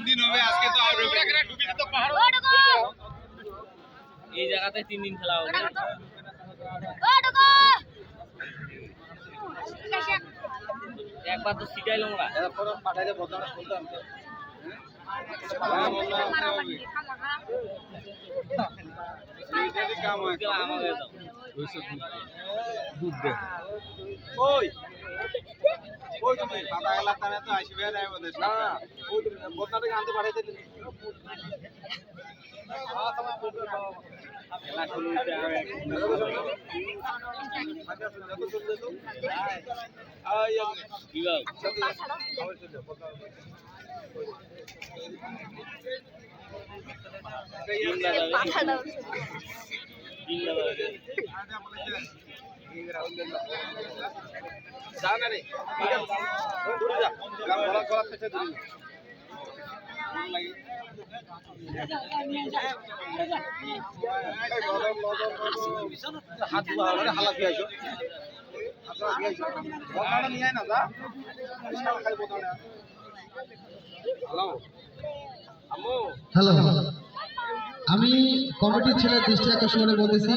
দিন হবে আজকে তো এই জায়গাতে 3 দিন খেলা হবে একবার তো শিখাইলাম না পাঠাইলে বদলাটা শুনতে আনতে হ্যালো, আমি কমিটির ছেলে দৃষ্টি আকর্ষণে বলতেছি,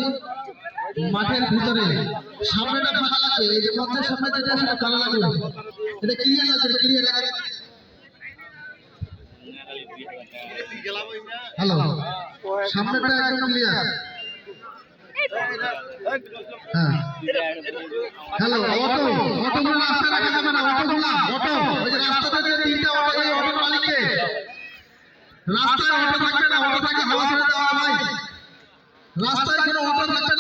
মাঠের ভিতরে সামনেটা ফাঁকা লাগবে, এই যে মঞ্চের সামনে যেটা সেটা ফাঁকা লাগবে, এটা ক্লিয়ার লাগবে, ক্লিয়ার লাগবে। হ্যালো, সামনেটা একদম ক্লিয়ার। হ্যাঁ, হ্যালো, অটো অটোগুলো রাস্তায় রাখা যাবে না, অটোগুলো অটো ওই যে রাস্তাতে যে 3টা অটো, এই অটো মালিককে রাস্তায় অটো থাকবে না, অটো থাকে হাওয়া ছেড়ে দেওয়া ভাই, রাস্তায় কোনো অটো থাকবে